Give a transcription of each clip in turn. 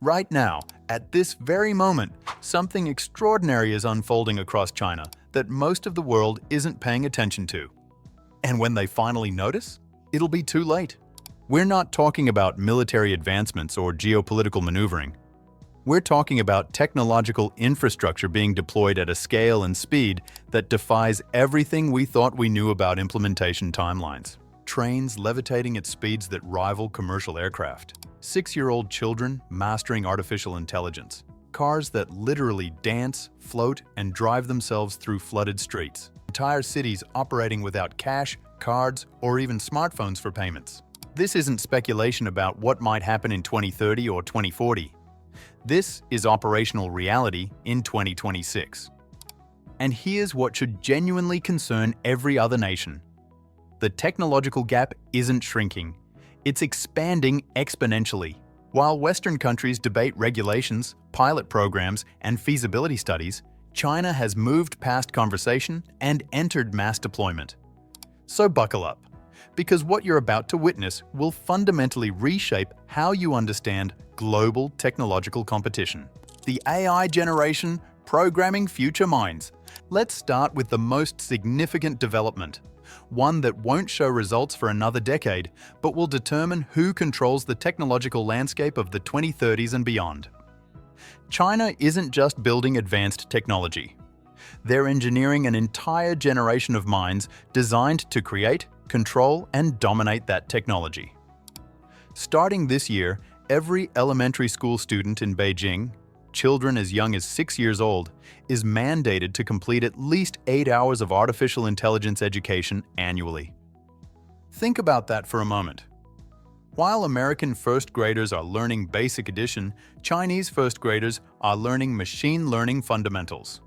Right now, at this very moment, something extraordinary is unfolding across China that most of the world isn't paying attention to. And when they finally notice, it'll be too late. We're not talking about military advancements or geopolitical maneuvering. We're talking about technological infrastructure being deployed at a scale and speed that defies everything we thought we knew about implementation timelines. Trains levitating at speeds that rival commercial aircraft. 6-year-old children mastering artificial intelligence. Cars that literally dance, float, and drive themselves through flooded streets. Entire cities operating without cash, cards, or even smartphones for payments. This isn't speculation about what might happen in 2030 or 2040. This is operational reality in 2026. And here's what should genuinely concern every other nation. The technological gap isn't shrinking. It's expanding exponentially. While Western countries debate regulations, pilot programs, and feasibility studies, China has moved past conversation and entered mass deployment. So buckle up, because what you're about to witness will fundamentally reshape how you understand global technological competition. The AI generation programming future minds. Let's start with the most significant development, one that won't show results for another decade, but will determine who controls the technological landscape of the 2030s and beyond. China isn't just building advanced technology. They're engineering an entire generation of minds designed to create, control, and dominate that technology. Starting this year, every elementary school student in Beijing, children as young as 6 years old, is mandated to complete at least 8 hours of artificial intelligence education annually. Think about that for a moment. While American first graders are learning basic addition, Chinese first graders are learning machine learning fundamentals.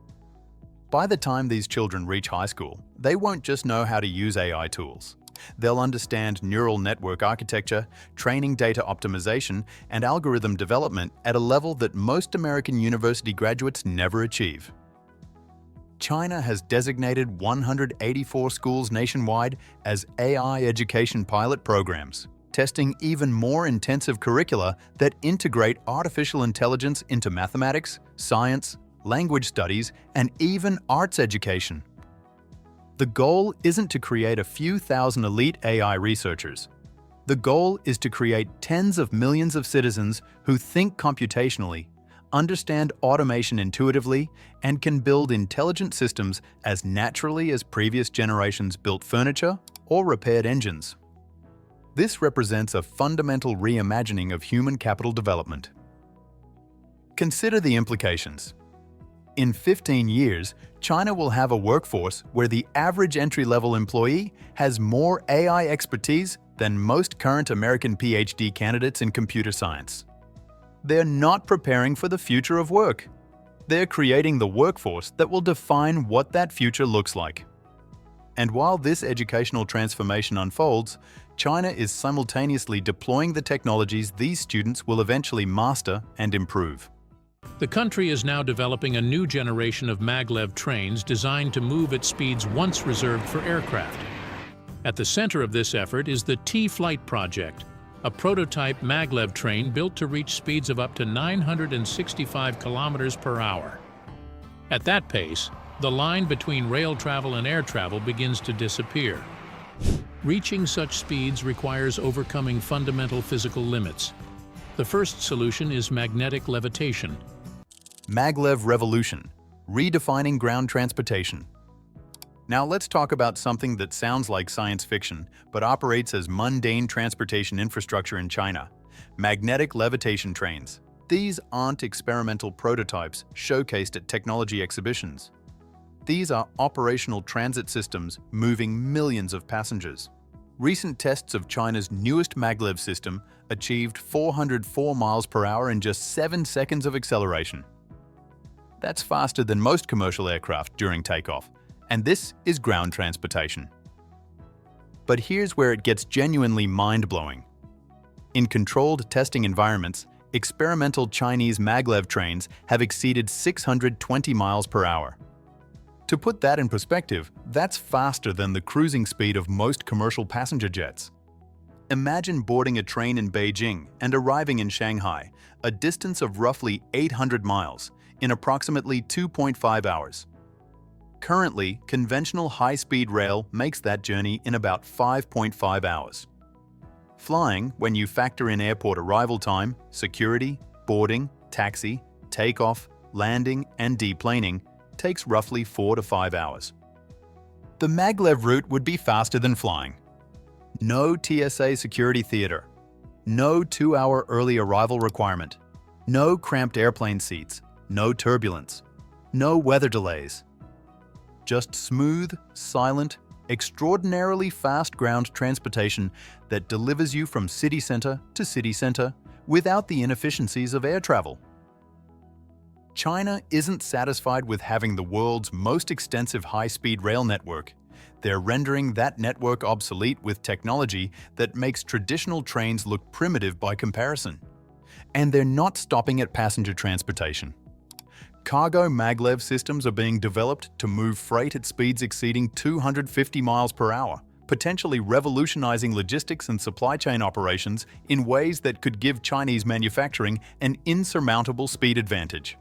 By the time these children reach high school, they won't just know how to use AI tools. They'll understand neural network architecture, training data optimization, and algorithm development at a level that most American university graduates never achieve. China has designated 184 schools nationwide as AI education pilot programs, testing even more intensive curricula that integrate artificial intelligence into mathematics, science, language studies, and even arts education. The goal isn't to create a few thousand elite AI researchers. The goal is to create tens of millions of citizens who think computationally, understand automation intuitively, and can build intelligent systems as naturally as previous generations built furniture or repaired engines. This represents a fundamental reimagining of human capital development. Consider the implications. In 15 years, China will have a workforce where the average entry-level employee has more AI expertise than most current American PhD candidates in computer science. They're not preparing for the future of work. They're creating the workforce that will define what that future looks like. And while this educational transformation unfolds, China is simultaneously deploying the technologies these students will eventually master and improve. The country is now developing a new generation of maglev trains designed to move at speeds once reserved for aircraft. At the center of this effort is the T-Flight project, a prototype maglev train built to reach speeds of up to 965 kilometers per hour. At that pace, the line between rail travel and air travel begins to disappear. Reaching such speeds requires overcoming fundamental physical limits. The first solution is magnetic levitation. Maglev revolution, redefining ground transportation. Now let's talk about something that sounds like science fiction, but operates as mundane transportation infrastructure in China: magnetic levitation trains. These aren't experimental prototypes showcased at technology exhibitions. These are operational transit systems moving millions of passengers. Recent tests of China's newest maglev system achieved 404 miles per hour in just 7 seconds of acceleration. That's faster than most commercial aircraft during takeoff, and this is ground transportation. But here's where it gets genuinely mind-blowing. In controlled testing environments, experimental Chinese maglev trains have exceeded 620 miles per hour. To put that in perspective, that's faster than the cruising speed of most commercial passenger jets. Imagine boarding a train in Beijing and arriving in Shanghai, a distance of roughly 800 miles, in approximately 2.5 hours. Currently, conventional high-speed rail makes that journey in about 5.5 hours. Flying, when you factor in airport arrival time, security, boarding, taxi, takeoff, landing, and deplaning, takes roughly 4 to 5 hours. The maglev route would be faster than flying. No TSA security theater. No 2-hour early arrival requirement. No cramped airplane seats. No turbulence. No weather delays. Just smooth, silent, extraordinarily fast ground transportation that delivers you from city center to city center without the inefficiencies of air travel. China isn't satisfied with having the world's most extensive high-speed rail network. They're rendering that network obsolete with technology that makes traditional trains look primitive by comparison. And they're not stopping at passenger transportation. Cargo maglev systems are being developed to move freight at speeds exceeding 250 miles per hour, potentially revolutionizing logistics and supply chain operations in ways that could give Chinese manufacturing an insurmountable speed advantage.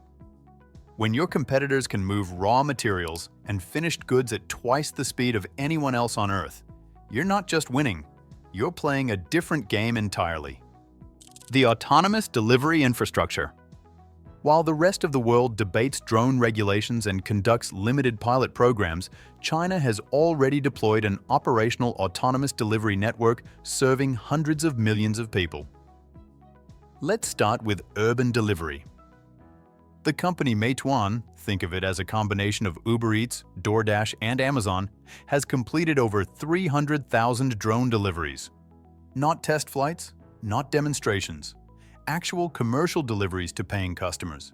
When your competitors can move raw materials and finished goods at twice the speed of anyone else on Earth, you're not just winning, you're playing a different game entirely. The autonomous delivery infrastructure. While the rest of the world debates drone regulations and conducts limited pilot programs, China has already deployed an operational autonomous delivery network serving hundreds of millions of people. Let's start with urban delivery. The company Meituan, think of it as a combination of Uber Eats, DoorDash, and Amazon, has completed over 300,000 drone deliveries. Not test flights, not demonstrations. Actual commercial deliveries to paying customers.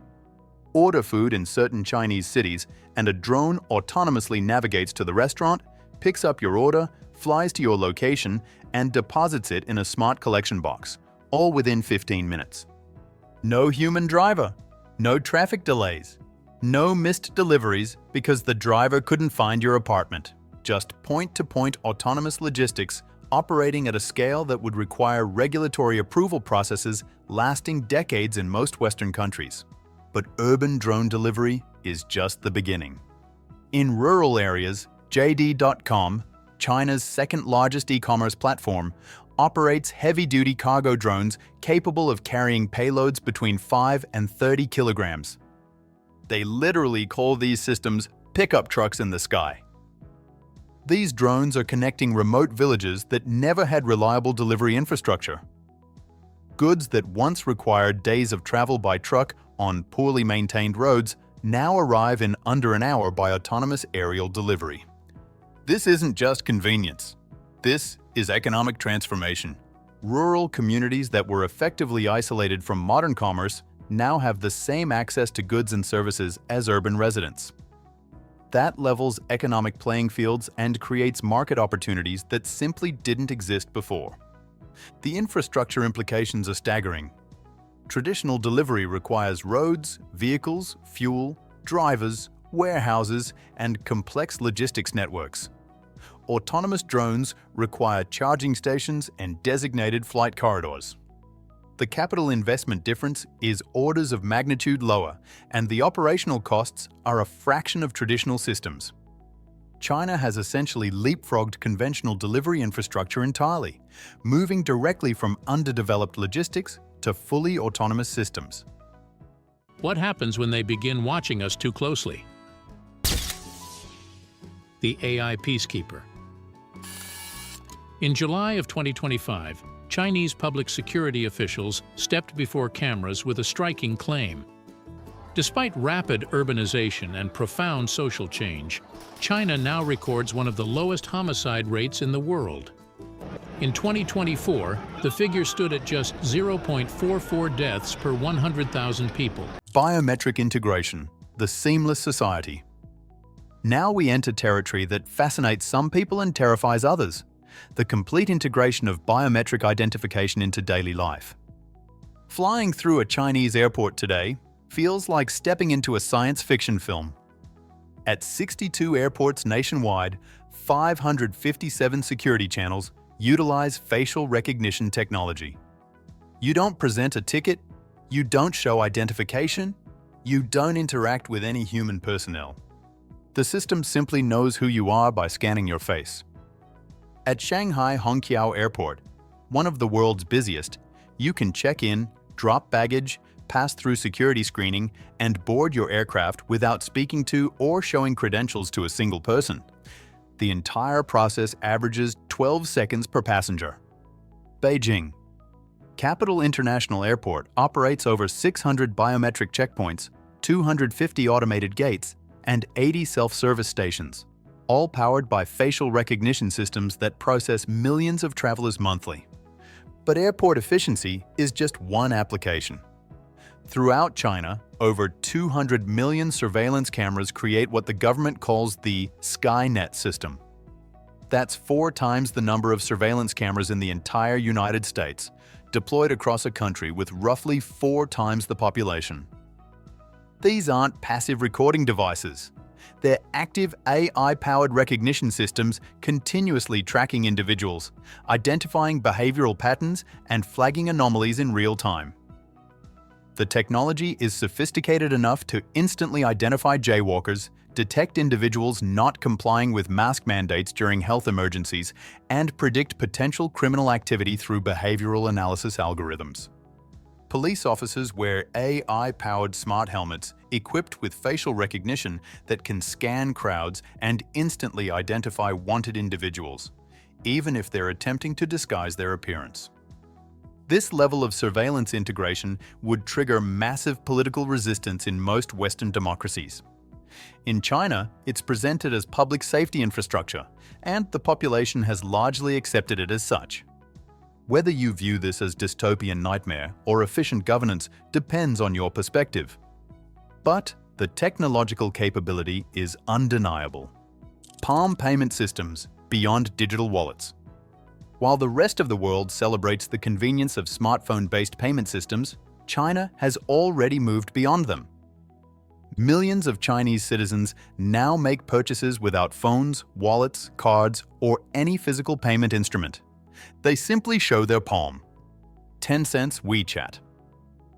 Order food in certain Chinese cities, and a drone autonomously navigates to the restaurant, picks up your order, flies to your location, and deposits it in a smart collection box, all within 15 minutes. No human driver. No traffic delays. No missed deliveries because the driver couldn't find your apartment. Just point-to-point autonomous logistics operating at a scale that would require regulatory approval processes lasting decades in most Western countries. But urban drone delivery is just the beginning. In rural areas, JD.com, China's second-largest e-commerce platform, operates heavy-duty cargo drones capable of carrying payloads between 5 and 30 kilograms. They literally call these systems pickup trucks in the sky. These drones are connecting remote villages that never had reliable delivery infrastructure. Goods that once required days of travel by truck on poorly maintained roads now arrive in under an hour by autonomous aerial delivery. This isn't just convenience. This is economic transformation. Rural communities that were effectively isolated from modern commerce now have the same access to goods and services as urban residents. That levels economic playing fields and creates market opportunities that simply didn't exist before. The infrastructure implications are staggering. Traditional delivery requires roads, vehicles, fuel, drivers, warehouses, and complex logistics networks. Autonomous drones require charging stations and designated flight corridors. The capital investment difference is orders of magnitude lower, and the operational costs are a fraction of traditional systems. China has essentially leapfrogged conventional delivery infrastructure entirely, moving directly from underdeveloped logistics to fully autonomous systems. What happens when they begin watching us too closely? The AI Peacekeeper. In July of 2025, Chinese public security officials stepped before cameras with a striking claim. Despite rapid urbanization and profound social change, China now records one of the lowest homicide rates in the world. In 2024, the figure stood at just 0.44 deaths per 100,000 people. Biometric integration, the seamless society. Now we enter territory that fascinates some people and terrifies others. The complete integration of biometric identification into daily life. Flying through a Chinese airport today feels like stepping into a science fiction film. At 62 airports nationwide, 557 security channels, utilize facial recognition technology. You don't present a ticket, you don't show identification, you don't interact with any human personnel. The system simply knows who you are by scanning your face. At Shanghai Hongqiao Airport, one of the world's busiest, you can check in, drop baggage, pass through security screening, and board your aircraft without speaking to or showing credentials to a single person. The entire process averages 12 seconds per passenger. Beijing. Capital International Airport operates over 600 biometric checkpoints, 250 automated gates, and 80 self-service stations, all powered by facial recognition systems that process millions of travelers monthly. But airport efficiency is just one application. Throughout China, over 200 million surveillance cameras create what the government calls the Skynet system. That's 4 times the number of surveillance cameras in the entire United States, deployed across a country with roughly 4 times the population. These aren't passive recording devices. They're active AI-powered recognition systems continuously tracking individuals, identifying behavioral patterns, and flagging anomalies in real time. The technology is sophisticated enough to instantly identify jaywalkers, detect individuals not complying with mask mandates during health emergencies, and predict potential criminal activity through behavioral analysis algorithms. Police officers wear AI-powered smart helmets equipped with facial recognition that can scan crowds and instantly identify wanted individuals, even if they're attempting to disguise their appearance. This level of surveillance integration would trigger massive political resistance in most Western democracies. In China, it's presented as public safety infrastructure, and the population has largely accepted it as such. Whether you view this as dystopian nightmare or efficient governance depends on your perspective. But the technological capability is undeniable. Palm payment systems beyond digital wallets. While the rest of the world celebrates the convenience of smartphone-based payment systems, China has already moved beyond them. Millions of Chinese citizens now make purchases without phones, wallets, cards, or any physical payment instrument. They simply show their palm. Tencent's WeChat.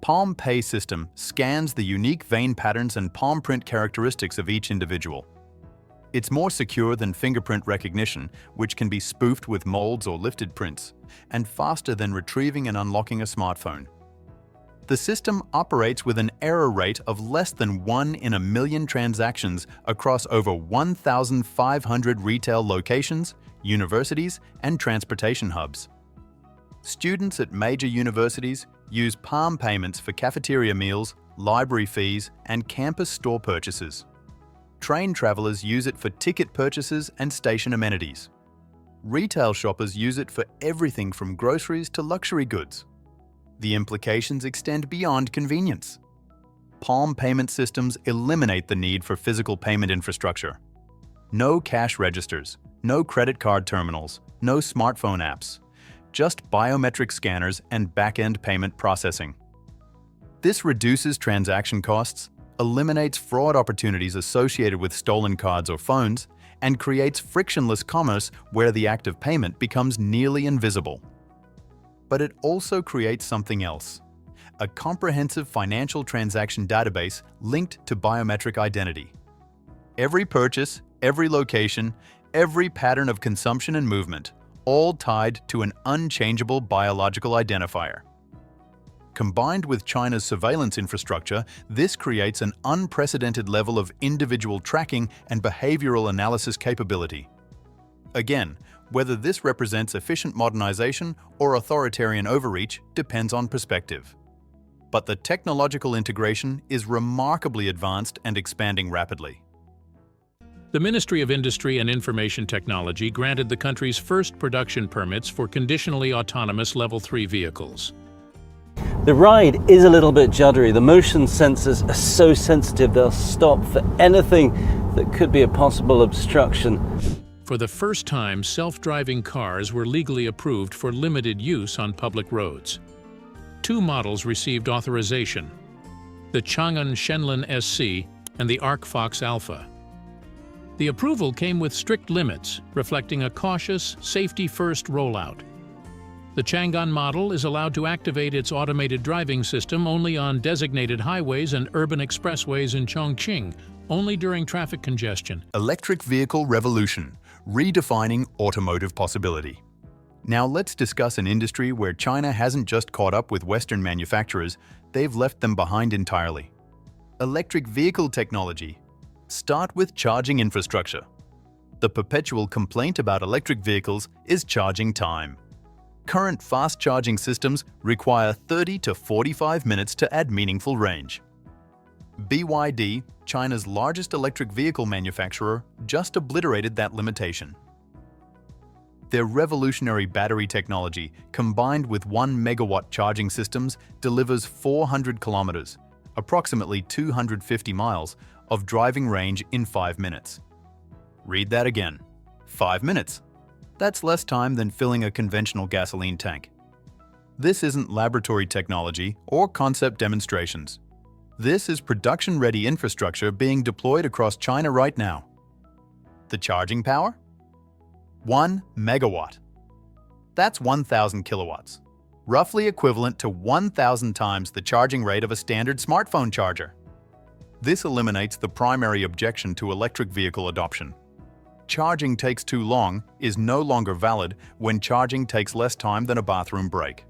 Palm Pay system scans the unique vein patterns and palm print characteristics of each individual. It's more secure than fingerprint recognition, which can be spoofed with molds or lifted prints, and faster than retrieving and unlocking a smartphone. The system operates with an error rate of less than 1 in a million transactions across over 1,500 retail locations, universities, and transportation hubs. Students at major universities use palm payments for cafeteria meals, library fees, and campus store purchases. Train travelers use it for ticket purchases and station amenities. Retail shoppers use it for everything from groceries to luxury goods. The implications extend beyond convenience. Palm payment systems eliminate the need for physical payment infrastructure. No cash registers, no credit card terminals, no smartphone apps, just biometric scanners and back-end payment processing. This reduces transaction costs, eliminates fraud opportunities associated with stolen cards or phones, and creates frictionless commerce where the act of payment becomes nearly invisible. But it also creates something else: a comprehensive financial transaction database linked to biometric identity. Every purchase, every location, every pattern of consumption and movement, all tied to an unchangeable biological identifier. Combined with China's surveillance infrastructure, this creates an unprecedented level of individual tracking and behavioral analysis capability. Again, whether this represents efficient modernization or authoritarian overreach depends on perspective. But the technological integration is remarkably advanced and expanding rapidly. The Ministry of Industry and Information Technology granted the country's first production permits for conditionally autonomous Level 3 vehicles. The ride is a little bit juddery. The motion sensors are so sensitive they'll stop for anything that could be a possible obstruction. For the first time, self-driving cars were legally approved for limited use on public roads. 2 models received authorization: the Chang'an Shenlin SC and the Arc Fox Alpha. The approval came with strict limits, reflecting a cautious, safety-first rollout. The Chang'an model is allowed to activate its automated driving system only on designated highways and urban expressways in Chongqing, only during traffic congestion. Electric vehicle revolution, redefining automotive possibility. Now let's discuss an industry where China hasn't just caught up with Western manufacturers, they've left them behind entirely. Electric vehicle technology. Start with charging infrastructure. The perpetual complaint about electric vehicles is charging time. Current fast charging systems require 30 to 45 minutes to add meaningful range. BYD, China's largest electric vehicle manufacturer, just obliterated that limitation. Their revolutionary battery technology, combined with 1 megawatt charging systems, delivers 400 kilometers, approximately 250 miles, of driving range in 5 minutes. Read that again. 5 minutes. That's less time than filling a conventional gasoline tank. This isn't laboratory technology or concept demonstrations. This is production-ready infrastructure being deployed across China right now. The charging power? 1 megawatt. That's 1,000 kilowatts, roughly equivalent to 1,000 times the charging rate of a standard smartphone charger. This eliminates the primary objection to electric vehicle adoption. Charging takes too long is no longer valid when charging takes less time than a bathroom break.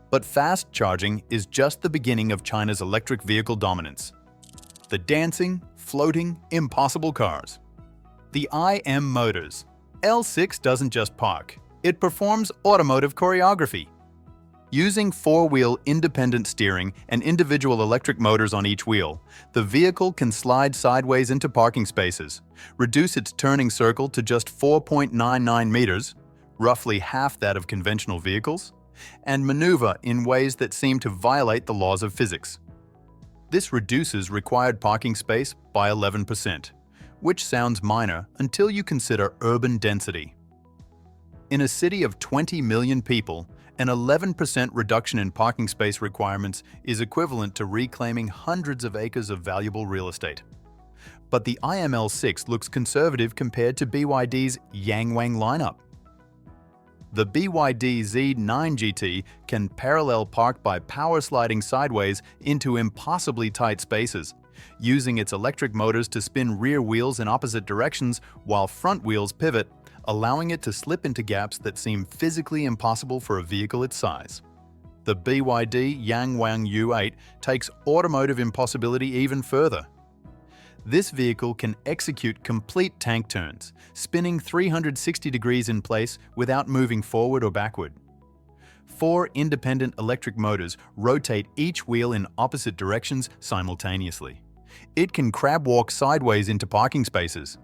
But fast charging is just the beginning of China's electric vehicle dominance. The dancing, floating, impossible cars. The IM Motors. L6 doesn't just park, it performs automotive choreography. Using four-wheel independent steering and individual electric motors on each wheel, the vehicle can slide sideways into parking spaces, reduce its turning circle to just 4.99 meters, roughly half that of conventional vehicles, and maneuver in ways that seem to violate the laws of physics. This reduces required parking space by 11%, which sounds minor until you consider urban density. In a city of 20 million people, an 11% reduction in parking space requirements is equivalent to reclaiming hundreds of acres of valuable real estate. But the IML6 looks conservative compared to BYD's Yangwang lineup. The BYD Z9 GT can parallel park by power sliding sideways into impossibly tight spaces, using its electric motors to spin rear wheels in opposite directions while front wheels pivot, allowing it to slip into gaps that seem physically impossible for a vehicle its size. The BYD Yangwang U8 takes automotive impossibility even further. This vehicle can execute complete tank turns, spinning 360 degrees in place without moving forward or backward. 4 independent electric motors rotate each wheel in opposite directions simultaneously. It can crab walk sideways into parking spaces.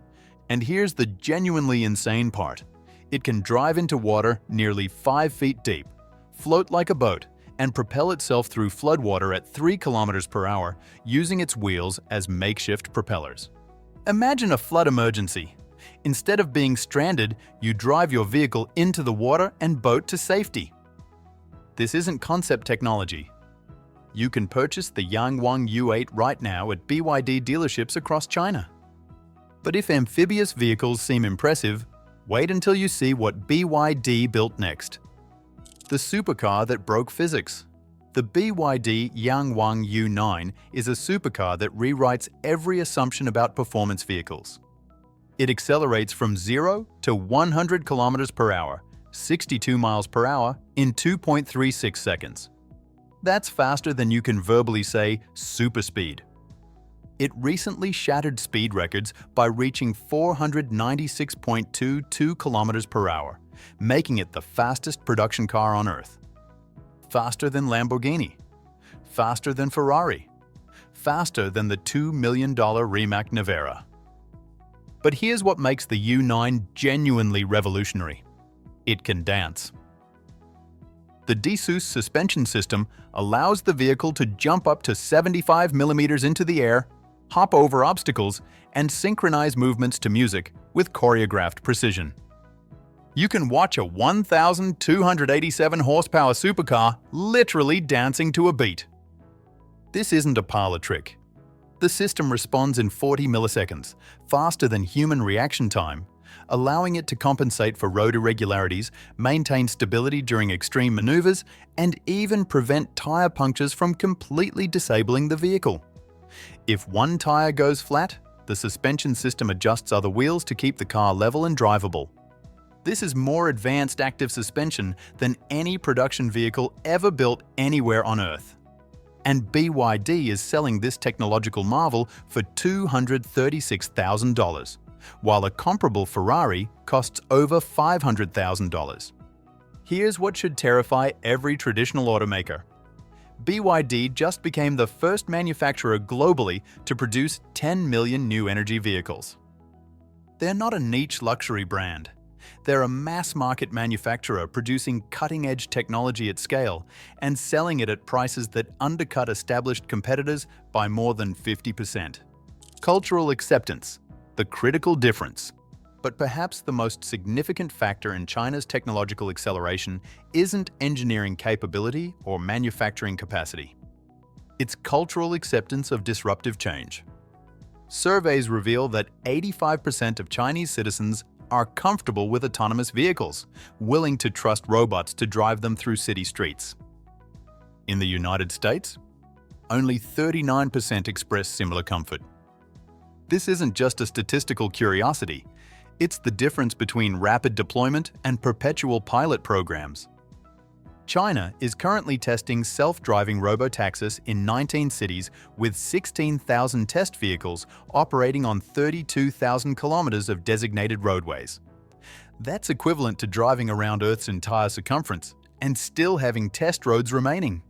And here's the genuinely insane part. It can drive into water nearly 5 feet deep, float like a boat, and propel itself through floodwater at 3 kilometers per hour using its wheels as makeshift propellers. Imagine a flood emergency. Instead of being stranded, you drive your vehicle into the water and boat to safety. This isn't concept technology. You can purchase the Yangwang U8 right now at BYD dealerships across China. But if amphibious vehicles seem impressive, wait until you see what BYD built next. The supercar that broke physics. The BYD Yangwang U9 is a supercar that rewrites every assumption about performance vehicles. It accelerates from 0 to 100 kilometers per hour, 62 miles per hour, in 2.36 seconds. That's faster than you can verbally say super speed. It recently shattered speed records by reaching 496.22 kilometers per hour, making it the fastest production car on Earth. Faster than Lamborghini. Faster than Ferrari. Faster than the $2 million Rimac Nevera. But here's what makes the U9 genuinely revolutionary. It can dance. The Dsus suspension system allows the vehicle to jump up to 75 millimeters into the air, hop over obstacles, and synchronize movements to music with choreographed precision. You can watch a 1,287 horsepower supercar literally dancing to a beat. This isn't a parlor trick. The system responds in 40 milliseconds, faster than human reaction time, allowing it to compensate for road irregularities, maintain stability during extreme maneuvers, and even prevent tire punctures from completely disabling the vehicle. If one tire goes flat, the suspension system adjusts other wheels to keep the car level and drivable. This is more advanced active suspension than any production vehicle ever built anywhere on Earth. And BYD is selling this technological marvel for $236,000, while a comparable Ferrari costs over $500,000. Here's what should terrify every traditional automaker. BYD just became the first manufacturer globally to produce 10 million new energy vehicles. They're not a niche luxury brand. They're a mass-market manufacturer producing cutting-edge technology at scale and selling it at prices that undercut established competitors by more than 50%. Cultural acceptance, the critical difference. But perhaps the most significant factor in China's technological acceleration isn't engineering capability or manufacturing capacity. It's cultural acceptance of disruptive change. Surveys reveal that 85% of Chinese citizens are comfortable with autonomous vehicles, willing to trust robots to drive them through city streets. In the United States, only 39% express similar comfort. This isn't just a statistical curiosity, it's the difference between rapid deployment and perpetual pilot programs. China is currently testing self-driving robotaxis in 19 cities with 16,000 test vehicles operating on 32,000 kilometers of designated roadways. That's equivalent to driving around Earth's entire circumference and still having test roads remaining.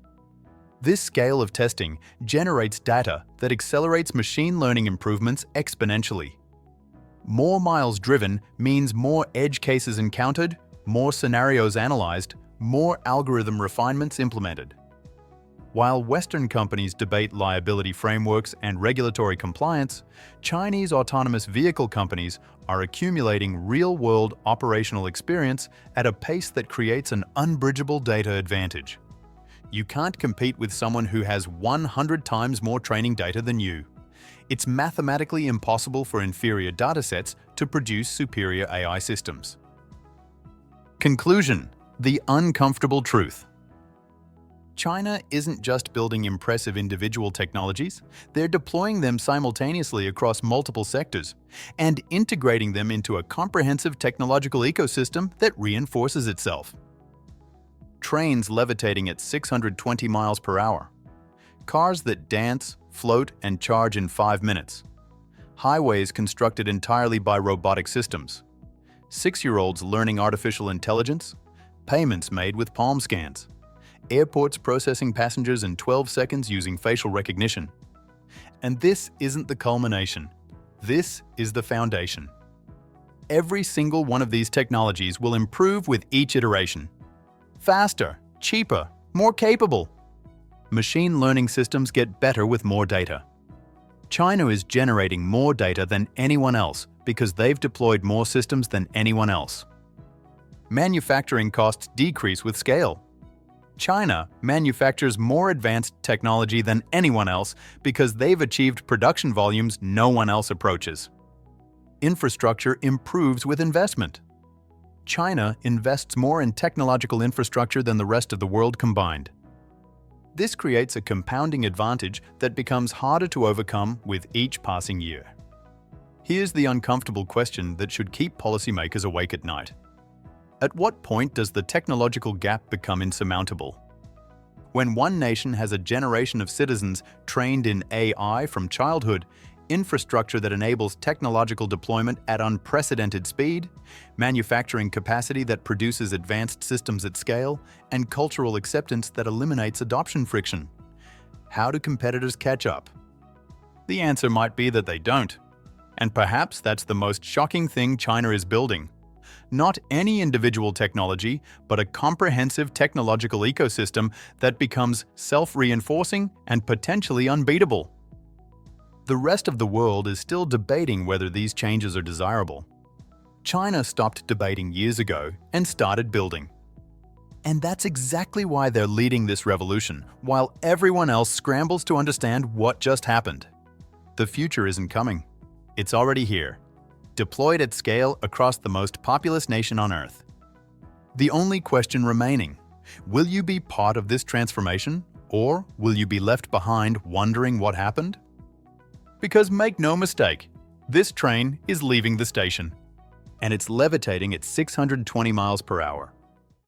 This scale of testing generates data that accelerates machine learning improvements exponentially. More miles driven means more edge cases encountered, more scenarios analyzed, more algorithm refinements implemented. While Western companies debate liability frameworks and regulatory compliance, Chinese autonomous vehicle companies are accumulating real-world operational experience at a pace that creates an unbridgeable data advantage. You can't compete with someone who has 100 times more training data than you. It's mathematically impossible for inferior datasets to produce superior AI systems. Conclusion: the uncomfortable truth. China isn't just building impressive individual technologies, they're deploying them simultaneously across multiple sectors and integrating them into a comprehensive technological ecosystem that reinforces itself. Trains levitating at 620 miles per hour. Cars that dance, float, and charge in 5 minutes. Highways constructed entirely by robotic systems. 6-year-olds learning artificial intelligence. Payments made with palm scans. Airports processing passengers in 12 seconds using facial recognition. And this isn't the culmination. This is the foundation. Every single one of these technologies will improve with each iteration. Faster, cheaper, more capable. Machine learning systems get better with more data. China is generating more data than anyone else because they've deployed more systems than anyone else. Manufacturing costs decrease with scale. China manufactures more advanced technology than anyone else because they've achieved production volumes no one else approaches. Infrastructure improves with investment. China invests more in technological infrastructure than the rest of the world combined. This creates a compounding advantage that becomes harder to overcome with each passing year. Here's the uncomfortable question that should keep policymakers awake at night. At what point does the technological gap become insurmountable? When one nation has a generation of citizens trained in AI from childhood, infrastructure that enables technological deployment at unprecedented speed, manufacturing capacity that produces advanced systems at scale, and cultural acceptance that eliminates adoption friction. How do competitors catch up? The answer might be that they don't. And perhaps that's the most shocking thing China is building. Not any individual technology, but a comprehensive technological ecosystem that becomes self-reinforcing and potentially unbeatable. The rest of the world is still debating whether these changes are desirable. China stopped debating years ago and started building. And that's exactly why they're leading this revolution, while everyone else scrambles to understand what just happened. The future isn't coming. It's already here, deployed at scale across the most populous nation on Earth. The only question remaining: will you be part of this transformation, or will you be left behind wondering what happened? Because make no mistake, this train is leaving the station, and it's levitating at 620 miles per hour.